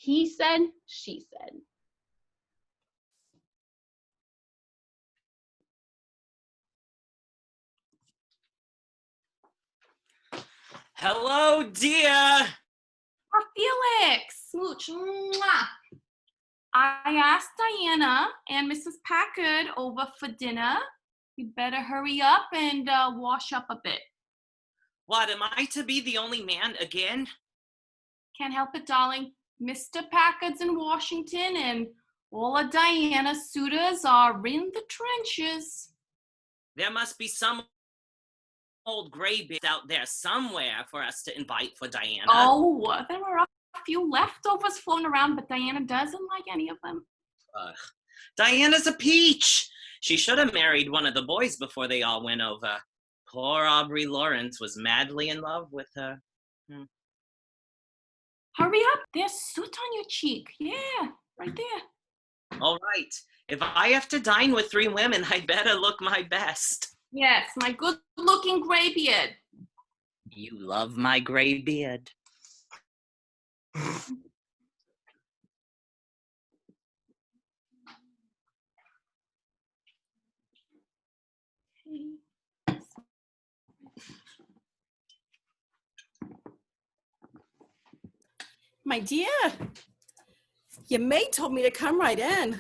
He said, she said. Hello, dear. Oh, Felix, smooch. Mwah. I asked Diana and Mrs. Packard over for dinner. You better hurry up and wash up a bit. What, am I to be the only man again? Can't help it, darling. Mr. Packard's in Washington and all of Diana's suitors are in the trenches. There must be some old graybeard out there somewhere for us to invite for Diana. Oh, there are a few leftovers floating around, but Diana doesn't like any of them. Diana's a peach. She should have married one of the boys before they all went over. Poor Aubrey Lawrence was madly in love with her. Hurry up. There's soot on your cheek. Yeah, right there. All right. If I have to dine with 3 women, I better look my best. Yes, my good-looking graybeard. You love my gray beard. My dear, your maid told me to come right in.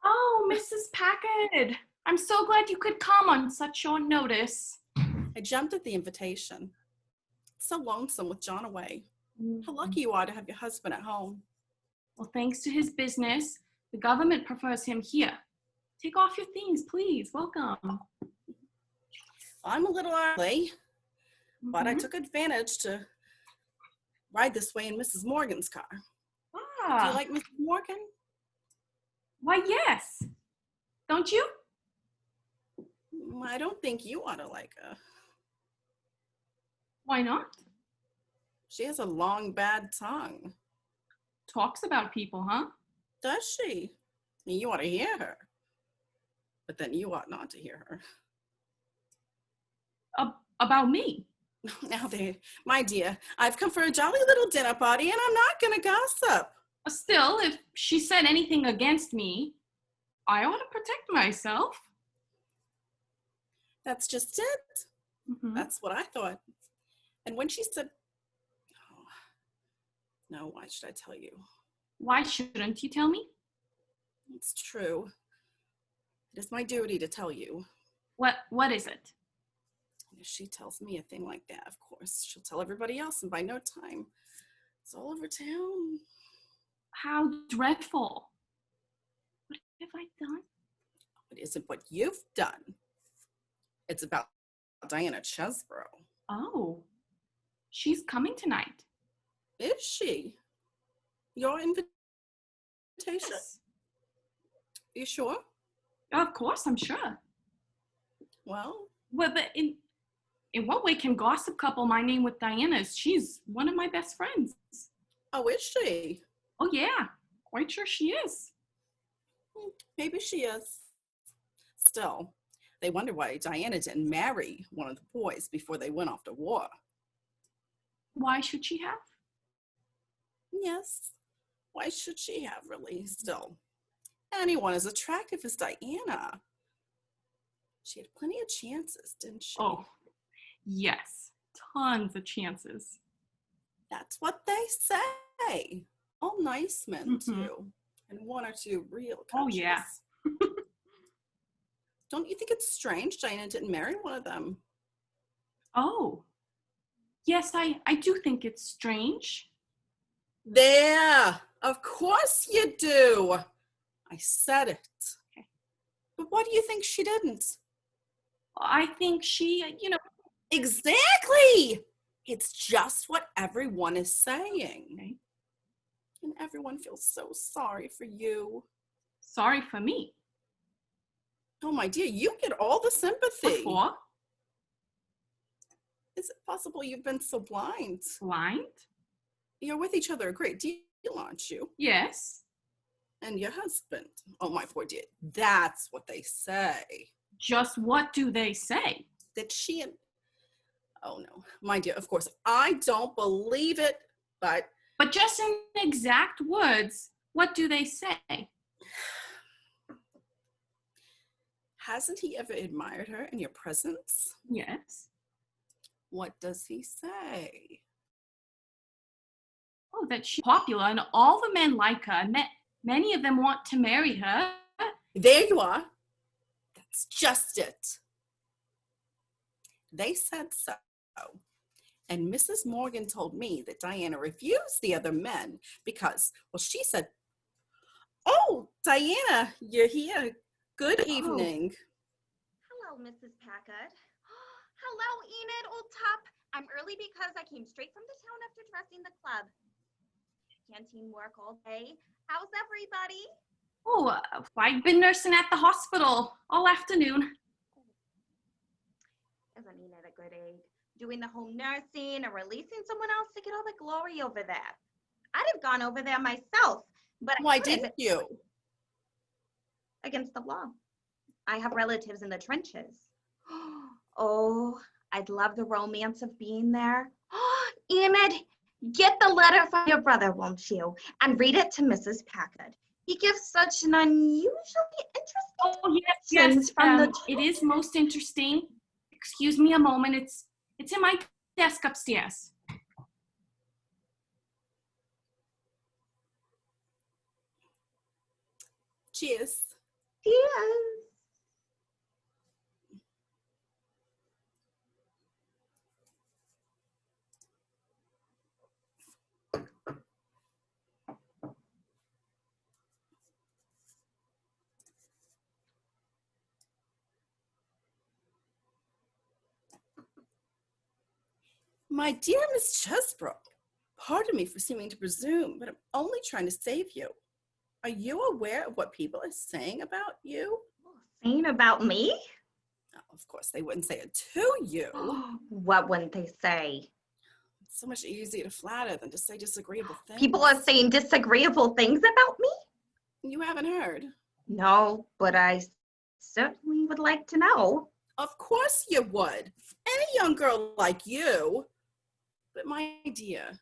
Oh, Mrs. Packard. I'm so glad you could come on such short notice. I jumped at the invitation. It's so lonesome with John away. How lucky you are to have your husband at home. Well, thanks to his business, the government prefers him here. Take off your things, please. Welcome. I'm a little early, but I took advantage to ride this way in Mrs. Morgan's car. Ah. Do you like Mrs. Morgan? Why, yes. Don't you? I don't think you ought to like her. Why not? She has a long, bad tongue. Talks about people, huh? Does she? You ought to hear her. But then you ought not to hear her. About me? Now there, my dear, I've come for a jolly little dinner party and I'm not going to gossip. Still, if she said anything against me, I ought to protect myself. That's just it. That's what I thought. And when she said, oh, no, why should I tell you? Why shouldn't you tell me? It's true. It is my duty to tell you. What is it? And if she tells me a thing like that, of course, she'll tell everybody else, and by no time, it's all over town. How dreadful. What have I done? It isn't what you've done. It's about Diana Chesbrough. Oh, she's coming tonight. Is she? Your invitation? Yes. You sure? Of course, I'm sure. Well, but in what way can gossip couple my name with Diana's? She's one of my best friends. Oh, is she? Oh, yeah. Quite sure she is. Maybe she is. Still, they wonder why Diana didn't marry one of the boys before they went off to war. Why should she have? Yes. Why should she have, really? Still, anyone as attractive as Diana. She had plenty of chances, didn't she? Oh, yes. Tons of chances. That's what they say. All nice men, too. And one or two real coaches. Oh, yeah. Don't you think it's strange Diana didn't marry one of them? Oh, yes, I do think it's strange. There, of course you do. I said it. Okay. But what do you think she didn't? I think she, Exactly. It's just what everyone is saying. Okay. And everyone feels so sorry for you. Sorry for me. Oh, my dear, you get all the sympathy. Before? Is it possible you've been so blind? Blind? You're with each other a great deal, aren't you? Yes. And your husband. Oh, my poor dear. That's what they say. Just what do they say? That she and... Oh, no. My dear, of course, I don't believe it, but... But just in exact words, what do they say? Hasn't he ever admired her in your presence? Yes. What does he say? Oh, that she's popular and all the men like her. And many of them want to marry her. There you are. That's just it. They said so. And Mrs. Morgan told me that Diana refused the other men because, well, she said, "Oh, Diana, you're here. Good evening." Hello, Mrs. Packard. Hello, Enid, old top. I'm early because I came straight from the town after dressing the club. Canteen work all day. How's everybody? Oh, I've been nursing at the hospital all afternoon. Isn't Enid a good aide? Doing the home nursing or releasing someone else to get all the glory over there. I'd have gone over there myself, but Why I couldn't didn't you? against the law. I have relatives in the trenches. Oh, I'd love the romance of being there. Enid, get the letter from your brother, won't you? And read it to Mrs. Packard. He gives such an unusually interesting Oh, yes, descriptions from the it is most interesting. Excuse me a moment. It's in my desk upstairs. Cheers. Yes. My dear Miss Chesbrook, pardon me for seeming to presume, but I'm only trying to save you. Are you aware of what people are saying about you? Saying about me? Oh, of course, they wouldn't say it to you. What wouldn't they say? It's so much easier to flatter than to say disagreeable things. People are saying disagreeable things about me? You haven't heard. No, but I certainly would like to know. Of course you would. Any young girl like you. But my dear,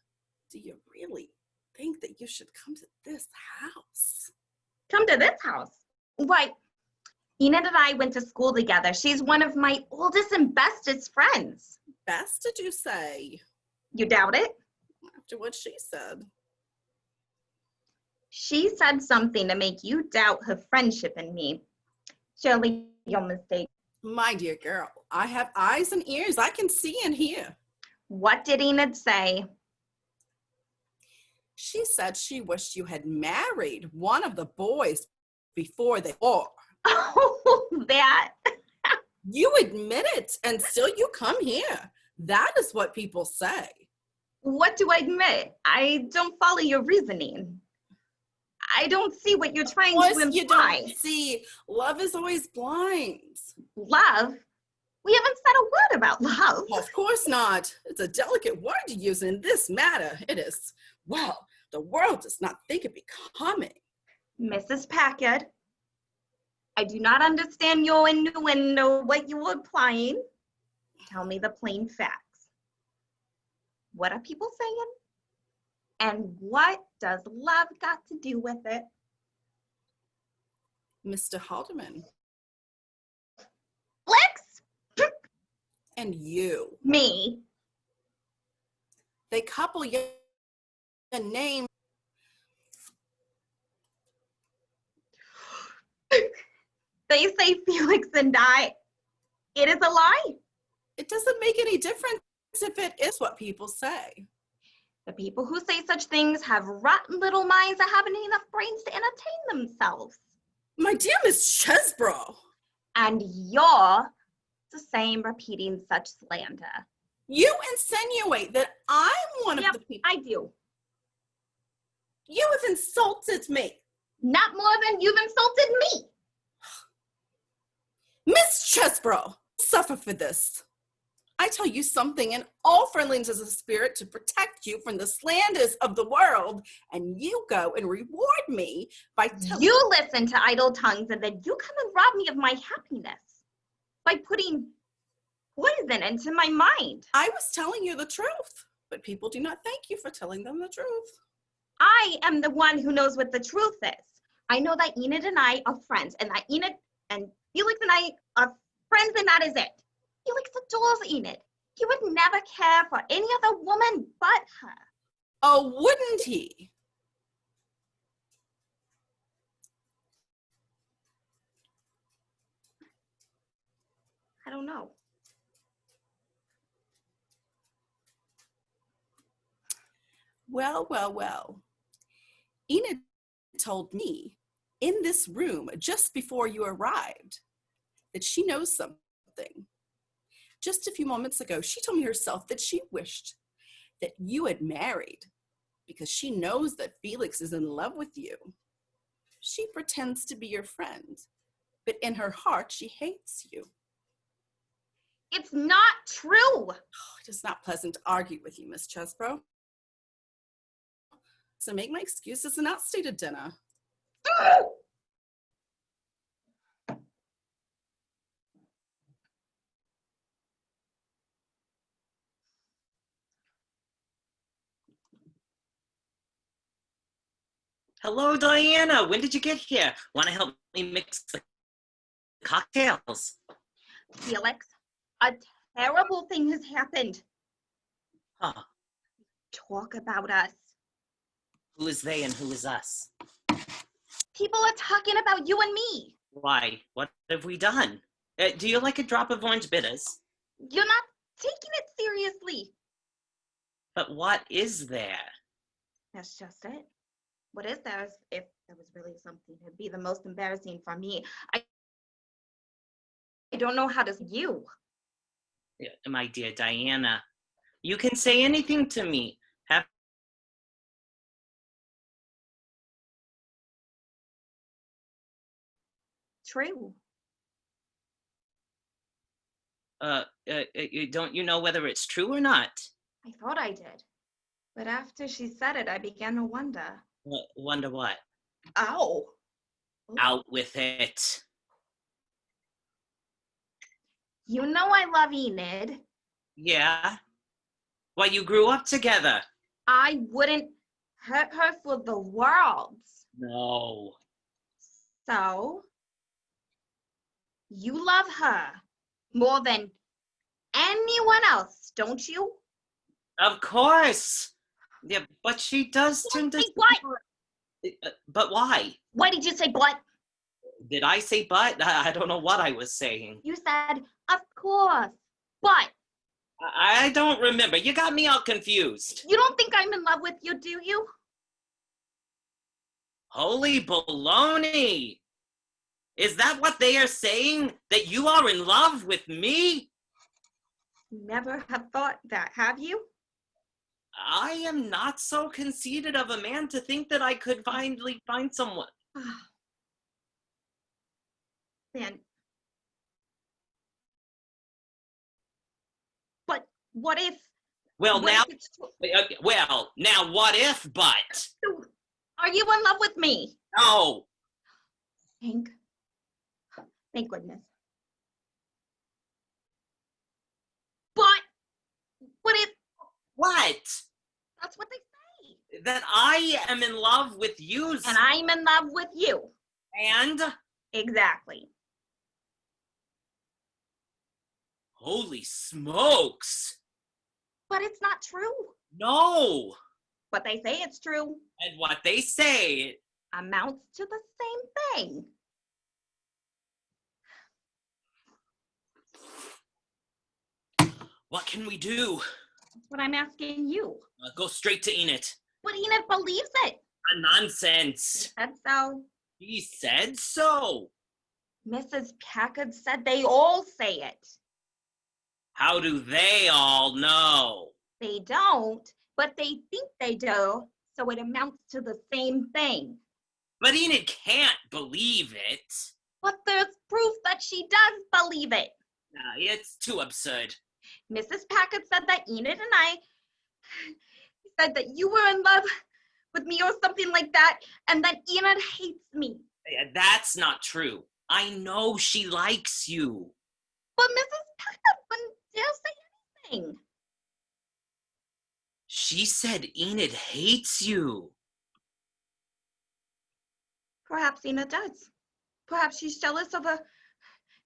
do you really think that you should come to this house? Come to this house. Why, Enid and I went to school together. She's one of my oldest and bestest friends. Best, did you say? You doubt it? After what she said. She said something to make you doubt her friendship in me. Surely you're mistaken. My dear girl, I have eyes and ears. I can see and hear. What did Enid say? She said she wished you had married one of the boys before they were. Oh, that. You admit it, and still you come here. That is what people say. What do I admit? I don't follow your reasoning. I don't see what you're trying to imply. You don't see. Love is always blind. Love? We haven't said a word about love. Well, of course not. It's a delicate word to use in this matter. It is. Well, the world does not think it becoming. Mrs. Packard, I do not understand your innuendo, what you are implying. Tell me the plain facts. What are people saying? And what does love got to do with it? Mr. Haldeman. Flex? And you. Me. They couple your name. They say Felix and I. It is a lie. It doesn't make any difference if it is what people say. The people who say such things have rotten little minds that haven't enough brains to entertain themselves. My dear Miss Chesbrough. And you're the same repeating such slander. You insinuate that I'm one Yep, of the people. I do. You have insulted me. Not more than you've insulted me. Miss Chesbrough, suffer for this. I tell you something in all friendliness as a spirit to protect you from the slanders of the world, and you go and reward me by telling You listen to idle tongues and then you come and rob me of my happiness by putting poison into my mind. I was telling you the truth, but people do not thank you for telling them the truth. I am the one who knows what the truth is. I know that Enid and I are friends, and that Enid and Felix and I are friends, and that is it. Felix adores Enid. He would never care for any other woman but her. Oh, wouldn't he? I don't know. Well, well, well. Enid told me in this room just before you arrived that she knows something. Just a few moments ago, she told me herself that she wished that you had married because she knows that Felix is in love with you. She pretends to be your friend, but in her heart, she hates you. It's not true. Oh, it is not pleasant to argue with you, Miss Chesbro. So make my excuses and not stay to dinner. Hello, Diana. When did you get here? Want to help me mix the cocktails? Felix, a terrible thing has happened. Huh. Talk about us. Who is they and who is us? People are talking about you and me. Why? What have we done? Do you like a drop of orange bitters? You're not taking it seriously. But what is there? That's just it. What is there? If there was really something, it'd be the most embarrassing for me. I don't know how to say you. Yeah, my dear Diana, you can say anything to me. True. Don't you know whether it's true or not? I thought I did. But after she said it, I began to wonder. Wonder what? Ow. Out with it. You know I love Enid. Yeah? Well, you grew up together. I wouldn't hurt her for the world. No. So, you love her more than anyone else, don't you? Of course. Yeah, but she does tend to... Say what? But why? Why did you say but? Did I say but? I don't know what I was saying. You said, of course, but. I don't remember. You got me all confused. You don't think I'm in love with you, do you? Holy baloney! Is that what they are saying? That you are in love with me? Never have thought that, have you? I am not so conceited of a man to think that I could finally find someone. Then. But what if? Well, what now, if it's true? now what if, but? Are you in love with me? No. Thank goodness. But what if? What? That's what they say. That I am in love with you. And I'm in love with you. And? Exactly. Holy smokes. But it's not true. No. But they say it's true. And what they say amounts to the same thing. What can we do? That's what I'm asking you. Go straight to Enid. But Enid believes it. Nonsense. She said so. He said so. Mrs. Packard said they all say it. How do they all know? They don't, but they think they do, so it amounts to the same thing. But Enid can't believe it. But there's proof that she does believe it. It's too absurd. Mrs. Packard said that Enid and I said that you were in love with me or something like that, and that Enid hates me. That's not true. I know she likes you. But Mrs. Packard wouldn't dare say anything. She said Enid hates you. Perhaps Enid does. Perhaps she's jealous of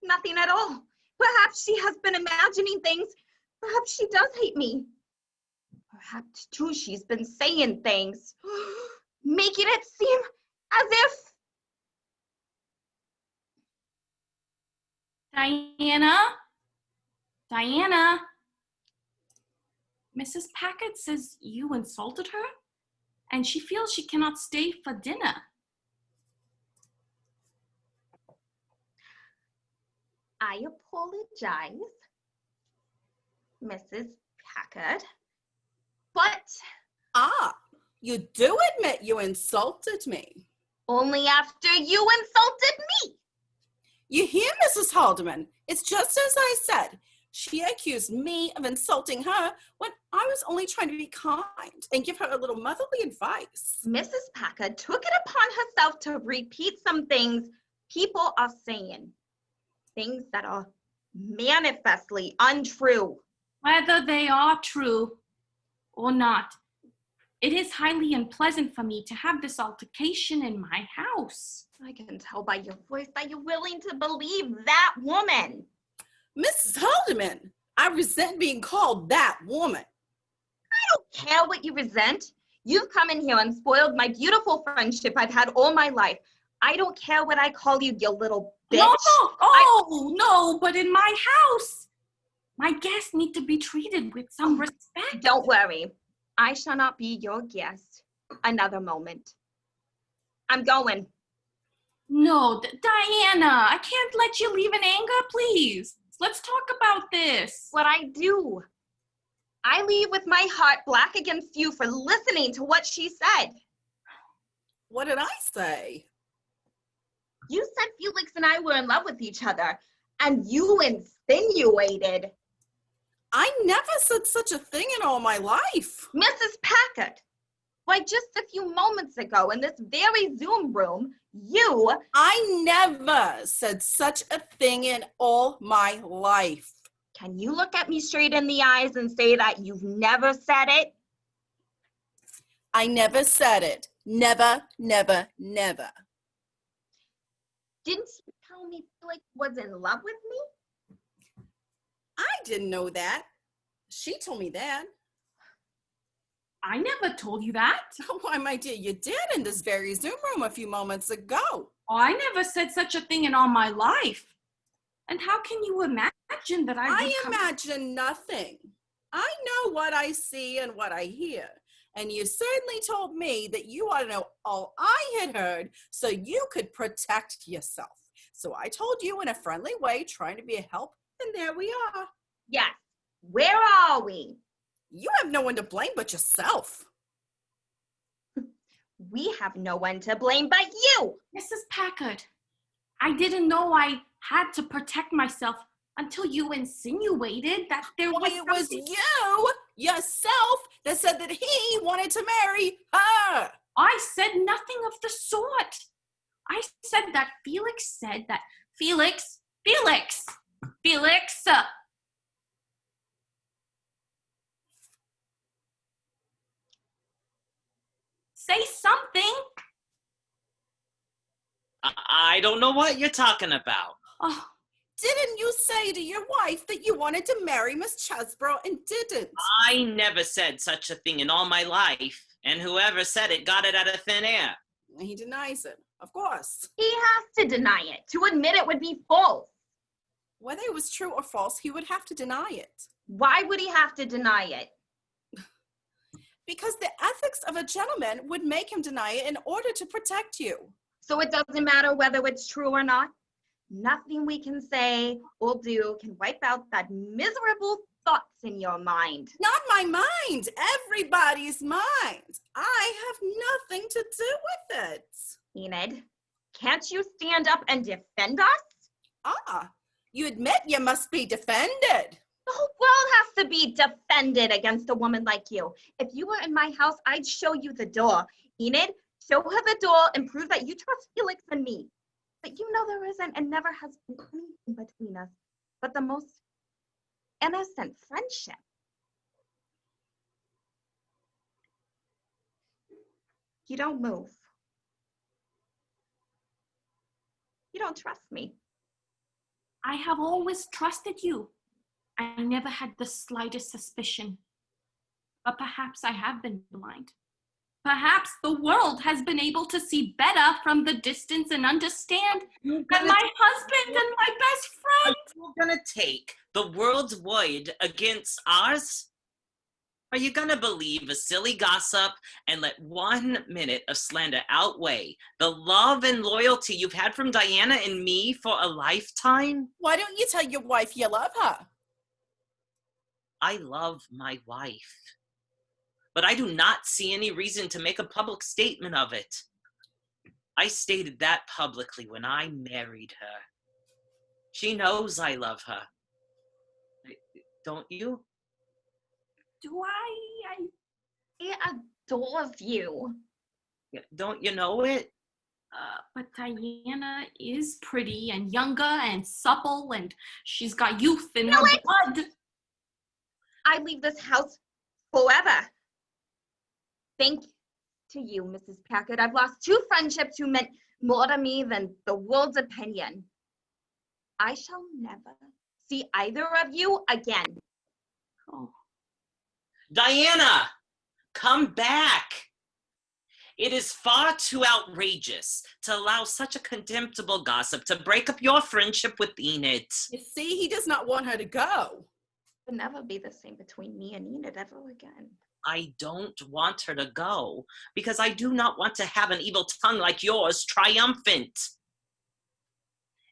nothing at all. Perhaps she has been imagining things. Perhaps she does hate me. Perhaps, too, she's been saying things, making it seem as if... Diana, Mrs. Packard says you insulted her, and she feels she cannot stay for dinner. I apologize, Mrs. Packard, but You do admit you insulted me. only after you insulted me. You hear, Mrs. Haldeman? It's just as I said. She accused me of insulting her when I was only trying to be kind and give her a little motherly advice. Mrs. Packard took it upon herself to repeat some things people are saying, things that are manifestly untrue. Whether they are true or not, it is highly unpleasant for me to have this altercation in my house. I can tell by your voice that you're willing to believe that woman. Mrs. Haldeman, I resent being called that woman. I don't care what you resent. You've come in here and spoiled my beautiful friendship I've had all my life. I don't care what I call you, you little bitch. No, but in my house, my guests need to be treated with some respect. Don't worry. I shall not be your guest another moment. I'm going. No, Diana, I can't let you leave in anger, please. Let's talk about this. What I do. I leave with my heart black against you for listening to what she said. What did I say? You said Felix and I were in love with each other, and you insinuated. I never said such a thing in all my life. Mrs. Packard, why just a few moments ago in this very Zoom room, I never said such a thing in all my life. Can you look at me straight in the eyes and say that you've never said it? I never said it. Never, never, never. Didn't you tell me Felix was in love with me? I didn't know that. She told me that. I never told you that. Why, my dear, you did in this very Zoom room a few moments ago. I never said such a thing in all my life. And how can you imagine that I imagine nothing. I know what I see and what I hear. And you certainly told me that you ought to know all I had heard so you could protect yourself. So I told you in a friendly way, trying to be a help, and there we are. Yes. Where are we? You have no one to blame but yourself. We have no one to blame but you. Mrs. Packard, I didn't know I had to protect myself until you insinuated that there was It was you, yourself, that said that he wanted to marry her. I said nothing of the sort. I said that Felix said that Felix. Say something. I don't know what you're talking about. Oh, Didn't you say to your wife that you wanted to marry Miss Chesbrough and didn't? I never said such a thing in all my life, and whoever said it got it out of thin air. He denies it, of course. He has to deny it. To admit it would be false. Whether it was true or false, he would have to deny it. Why would he have to deny it? Because the ethics of a gentleman would make him deny it in order to protect you. So it doesn't matter whether it's true or not? Nothing we can say or do can wipe out that miserable thoughts in your mind. Not my mind, everybody's mind. I have nothing to do with it. Enid, can't you stand up and defend us? You admit you must be defended. The whole world has to be defended against a woman like you. If you were in my house, I'd show you the door. Enid, show her the door and prove that you trust Felix and me. But you know there isn't and never has been anything between us but the most innocent friendship. You don't move. You don't trust me. I have always trusted you. I never had the slightest suspicion. But perhaps I have been blind. Perhaps the world has been able to see better from the distance and understand that my husband and my best Are friend. you gonna take the world's word against ours? Are you gonna believe a silly gossip and let 1 minute of slander outweigh the love and loyalty you've had from Diana and me for a lifetime? Why don't you tell your wife you love her? I love my wife, but I do not see any reason to make a public statement of it. I stated that publicly when I married her. She knows I love her. Don't you? Do I? He adores you. Don't you know it? But Diana is pretty and younger and supple, and she's got youth in her blood. I leave this house forever. Thank to you, Mrs. Packard. I've lost 2 friendships who meant more to me than the world's opinion. I shall never see either of you again. Oh. Diana, come back. It is far too outrageous to allow such a contemptible gossip to break up your friendship with Enid. You see, he does not want her to go. It will never be the same between me and Enid ever again. I don't want her to go because I do not want to have an evil tongue like yours triumphant.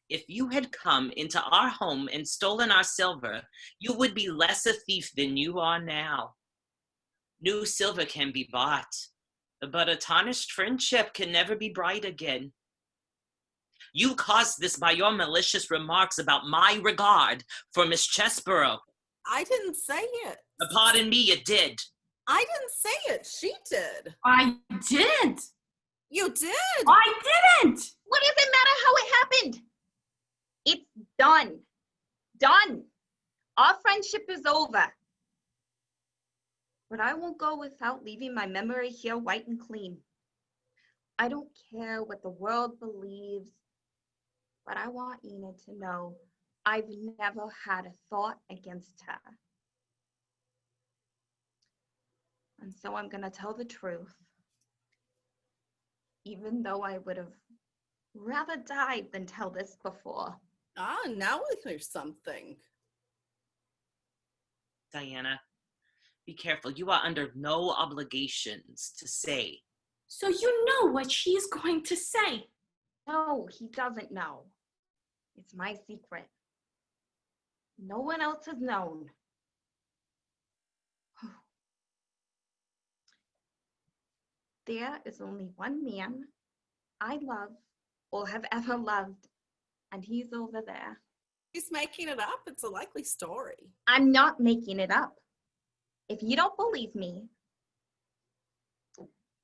If you had come into our home and stolen our silver, you would be less a thief than you are now. New silver can be bought, but a tarnished friendship can never be bright again. You caused this by your malicious remarks about my regard for Miss Chesborough. I didn't say it. Pardon me, you did. I didn't say it. She did. I didn't. You did. I didn't. What does it matter how it happened? It's done. Done. Our friendship is over. But I won't go without leaving my memory here white and clean. I don't care what the world believes, but I want Enid to know I've never had a thought against her. And so I'm gonna tell the truth, even though I would have rather died than tell this before. Ah, now we hear something. Diana, be careful. You are under no obligations to say. So you know what she's going to say. No, he doesn't know. It's my secret. No one else has known. There is only one man I love or have ever loved, and he's over there. She's making it up. It's a likely story. I'm not making it up. If you don't believe me,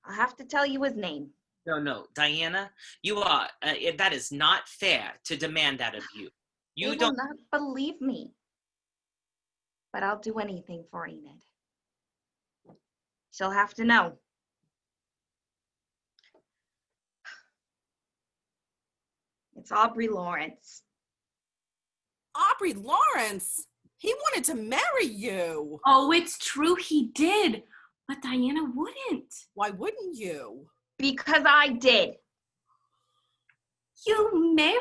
I'll have to tell you his name. No, Diana, you are, that is not fair to demand that of you. You They don't. will not believe me, but I'll do anything for Enid. She'll have to know. It's Aubrey Lawrence. Aubrey Lawrence? He wanted to marry you. Oh, it's true he did. But Diana wouldn't. Why wouldn't you? Because I did. You married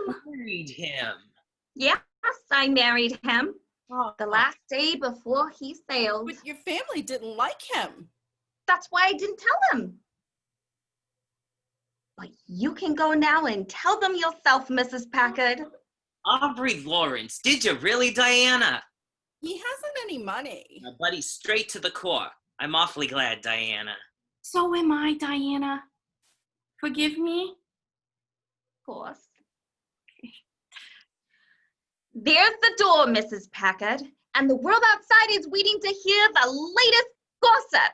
him? Married him. Yes, I married him Oh, the last day before he sailed. But your family didn't like him. That's why I didn't tell him. But you can go now and tell them yourself, Mrs. Packard. Aubrey Lawrence, did you really, Diana? He hasn't any money. Now, buddy, straight to the core. I'm awfully glad, Diana. So am I, Diana. Forgive me? Of course. There's the door, Mrs. Packard, and the world outside is waiting to hear the latest gossip.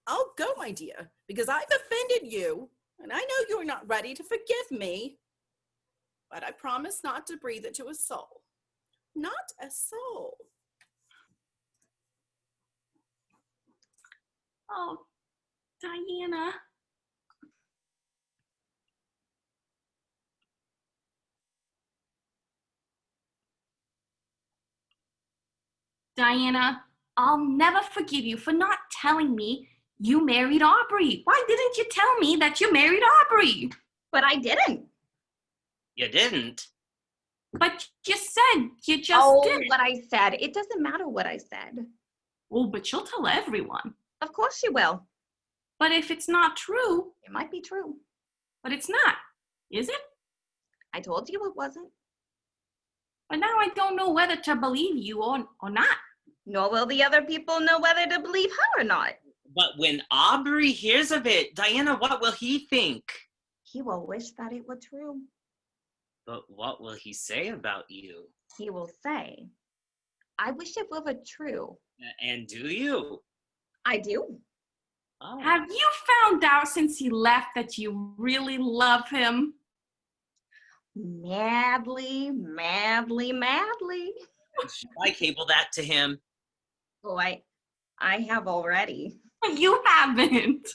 I'll go, my dear, because I've offended you, and I know you're not ready to forgive me. But I promise not to breathe it to a soul. Not a soul. Oh, Diana. Diana, I'll never forgive you for not telling me you married Aubrey. Why didn't you tell me that you married Aubrey? But I didn't. You didn't. But you said you just did. What I said. It doesn't matter what I said. Oh, but she'll tell everyone. Of course she will. But if it's not true, It might be true. but it's not, is it? I told you it wasn't. But now I don't know whether to believe you or not. Nor will the other people know whether to believe her or not. But when Aubrey hears of it, Diana, what will he think? He will wish that it were true. But what will he say about you? He will say, I wish it were true. And do you? I do. Oh. Have you found out since he left that you really love him? Madly, madly, madly. Should I cable that to him? Oh, I have already. You haven't.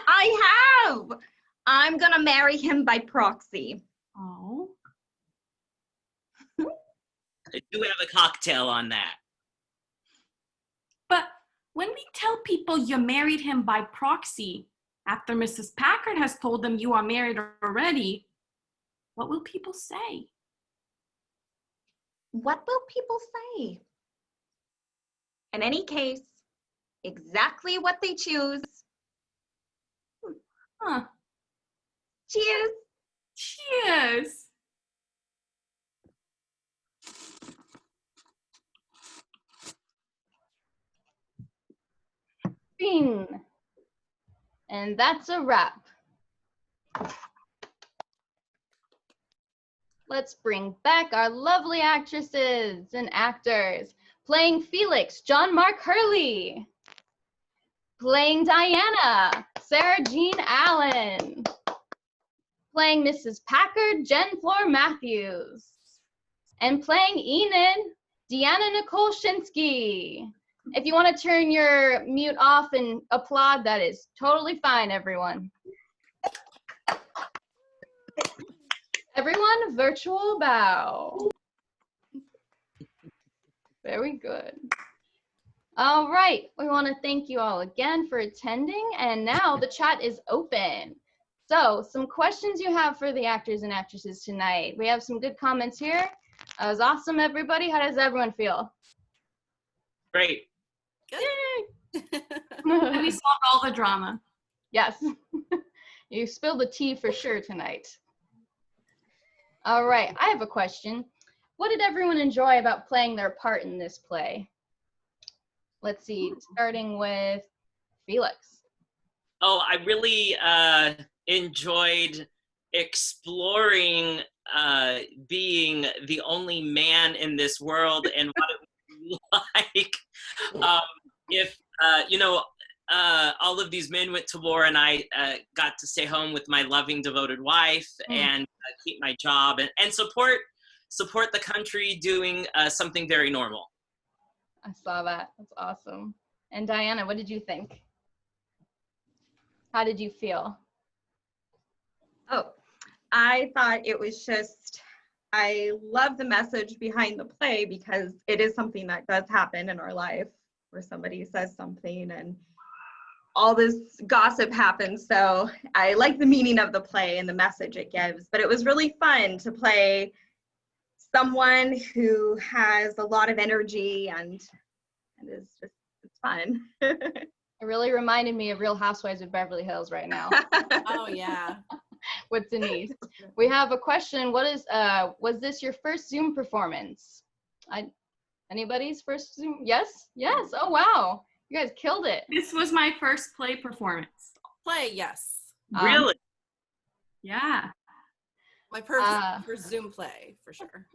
I have. I'm gonna marry him by proxy. Oh. I do have a cocktail on that. But when we tell people you married him by proxy, after Mrs. Packard has told them you are married already, what will people say? What will people say? In any case, exactly what they choose. Huh. Cheers. Cheers. Bing. And that's a wrap. Let's bring back our lovely actresses and actors. Playing Felix, John Mark Hurley. Playing Diana, Sarah Jean Allen. Playing Mrs. Packard, Jen Flor Matthews. And playing Enid, Deanna Nicole Shinsky. If you want to turn your mute off and applaud, that is totally fine, everyone. Everyone, virtual bow. Very good. All right, we want to thank you all again for attending, and now the chat is open. So, some questions you have for the actors and actresses tonight. We have some good comments here. That was awesome, everybody. How does everyone feel? Great. We solved all the drama. Yes, you spilled the tea for sure tonight. All right, I have a question. What did everyone enjoy about playing their part in this play? Let's see, starting with Felix. Oh, I really enjoyed exploring being the only man in this world and what it would be like if, all of these men went to war and I got to stay home with my loving, devoted wife and keep my job and support the country doing something very normal. I saw that. That's awesome. And Diana, what did you think? How did you feel? Oh, I thought it was just, I love the message behind the play because it is something that does happen in our life where somebody says something and all this gossip happens. So I like the meaning of the play and the message it gives, but it was really fun to play someone who has a lot of energy and is just, it's fun. It really reminded me of Real Housewives of Beverly Hills right now Oh, yeah. with Denise. We have a question. What is, was this your first Zoom performance? Anybody's first Zoom? Yes? Yes. Oh, wow. You guys killed it. This was my first play performance. Play, yes. Really? Yeah. My first Zoom play, for sure.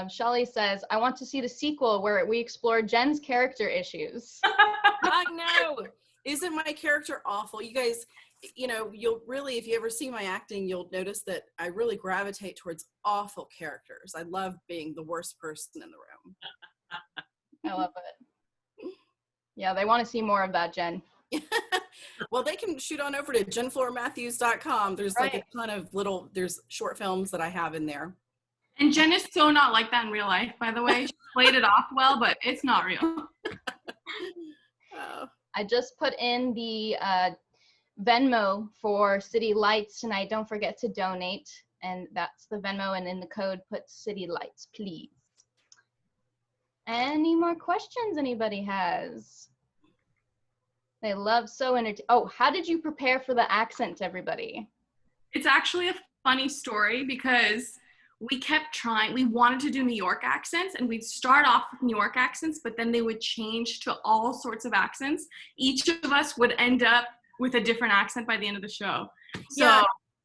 Shelly says, I want to see the sequel where we explore Jen's character issues. I know. Isn't my character awful? You guys, you'll really, if you ever see my acting, you'll notice that I really gravitate towards awful characters. I love being the worst person in the room. I love it. Yeah, they want to see more of that, Jen. Well, they can shoot on over to jenflormatthews.com. There's like a ton of there's short films that I have in there. And Jen is so not like that in real life, by the way. She played it off well, but it's not real. Oh. I just put in the Venmo for City Lights tonight. Don't forget to donate. And that's the Venmo, and in the code, put City Lights, please. Any more questions anybody has? They love so Oh, how did you prepare for the accent, everybody? It's actually a funny story because we kept trying. We wanted to do New York accents, and we'd start off with New York accents, but then they would change to all sorts of accents. Each of us would end up with a different accent by the end of the show. So Yeah,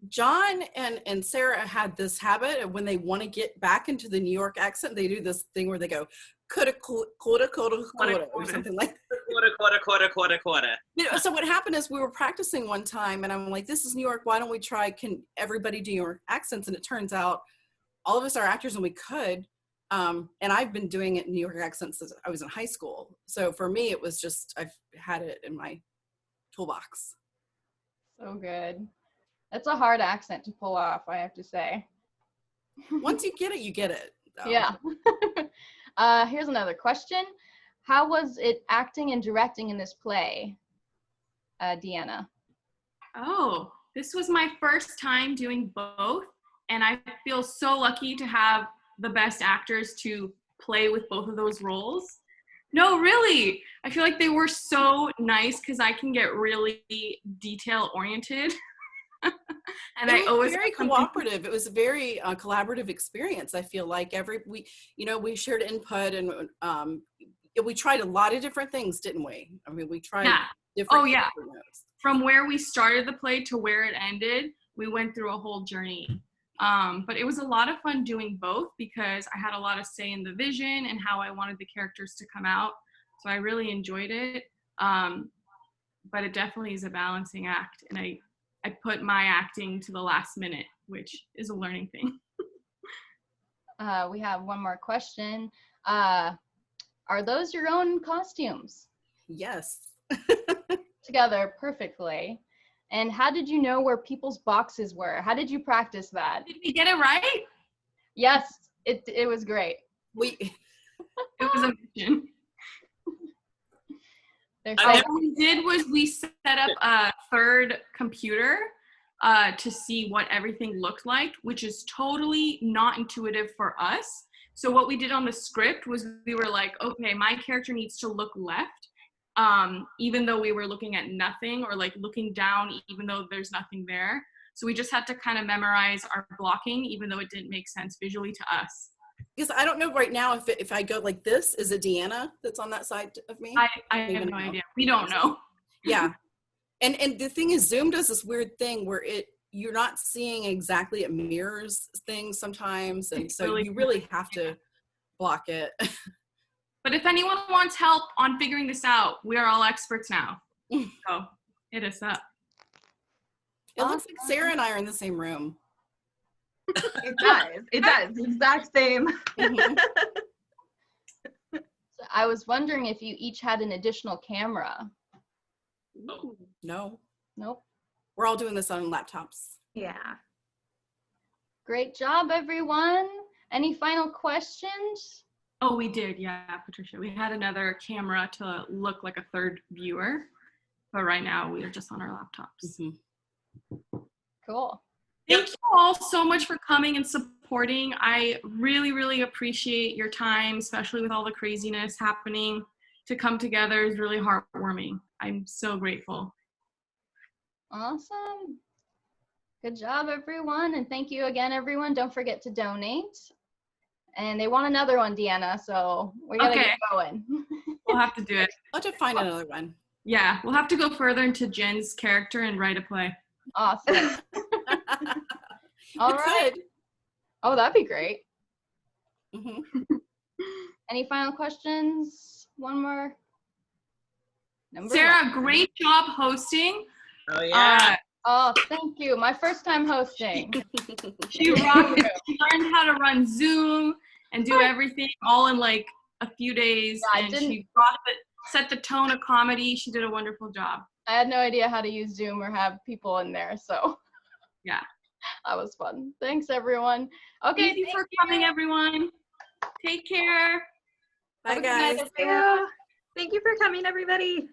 John and Sarah had this habit of when they want to get back into the New York accent, they do this thing where they go, coulda, or something like that. Quarter. So what happened is we were practicing one time, and I'm like, this is New York. Why don't we try, can everybody do your accents? And it turns out all of us are actors and we could. And I've been doing it in New York accents since I was in high school. So for me, it was just, I've had it in my toolbox. So good. That's a hard accent to pull off, I have to say. Once you get it, you get it. though. Yeah. Here's another question. How was it acting and directing in this play, Deanna? Oh, this was my first time doing both, and I feel so lucky to have the best actors to play with both of those roles. No, really. I feel like they were so nice because I can get really detail oriented. And I always very cooperative. It was a very collaborative experience. I feel like we shared input, and we tried a lot of different things, didn't we? I mean, we tried different. Oh yeah. notes. From where we started the play to where it ended, we went through a whole journey. But it was a lot of fun doing both because I had a lot of say in the vision and how I wanted the characters to come out. So I really enjoyed it. But it definitely is a balancing act, and I put my acting to the last minute, which is a learning thing. We have one more question. Are those your own costumes? Yes. Together perfectly. And how did you know where people's boxes were? How did you practice that? Did we get it right? Yes, it was great. It was a mission. They're I so What we did was we set up a third computer to see what everything looked like, which is totally not intuitive for us. So what we did on the script was we were like, okay, my character needs to look left, even though we were looking at nothing, or like looking down, even though there's nothing there. So we just had to kind of memorize our blocking, even though it didn't make sense visually to us. Because I don't know right now if I go like this, is it Deanna that's on that side of me? I have no idea. We don't know. Yeah. And the thing is, Zoom does this weird thing where you're not seeing exactly, it mirrors things sometimes. And so you really have to block it. But if anyone wants help on figuring this out, we are all experts now. So hit us up. It looks like Sarah and I are in the same room. It does. It does. The exact same. Mhm. So I was wondering if you each had an additional camera. No, Nope. we're all doing this on laptops. Yeah. Great job, everyone. Any final questions? Oh, we did. Yeah, Patricia. We had another camera to look like a third viewer. But right now we are just on our laptops. Mhm. Cool. Thank you all so much for coming and supporting. I really, really appreciate your time, especially with all the craziness happening. To come together is really heartwarming. I'm so grateful. Awesome. Good job, everyone. And thank you again, everyone. Don't forget to donate. And they want another one, Deanna, so we gotta get going. We'll have to do it. I'll have to find another one. Yeah, we'll have to go further into Jen's character and write a play. Awesome. All We right. could. Oh, that'd be great. Mhm. Any final questions? One more. Number Sarah, one. great job hosting. Oh yeah. Oh, thank you. My first time hosting. She rocked it. She learned how to run Zoom and do everything all in like a few days. Yeah, and she set the tone of comedy. She did a wonderful job. I had no idea how to use Zoom or have people in there, so. Yeah. That was fun. Thanks, everyone. Okay. Thank you for coming, everyone. Take care. Bye, Have a good night, guys. everyone. Thank you for coming, everybody.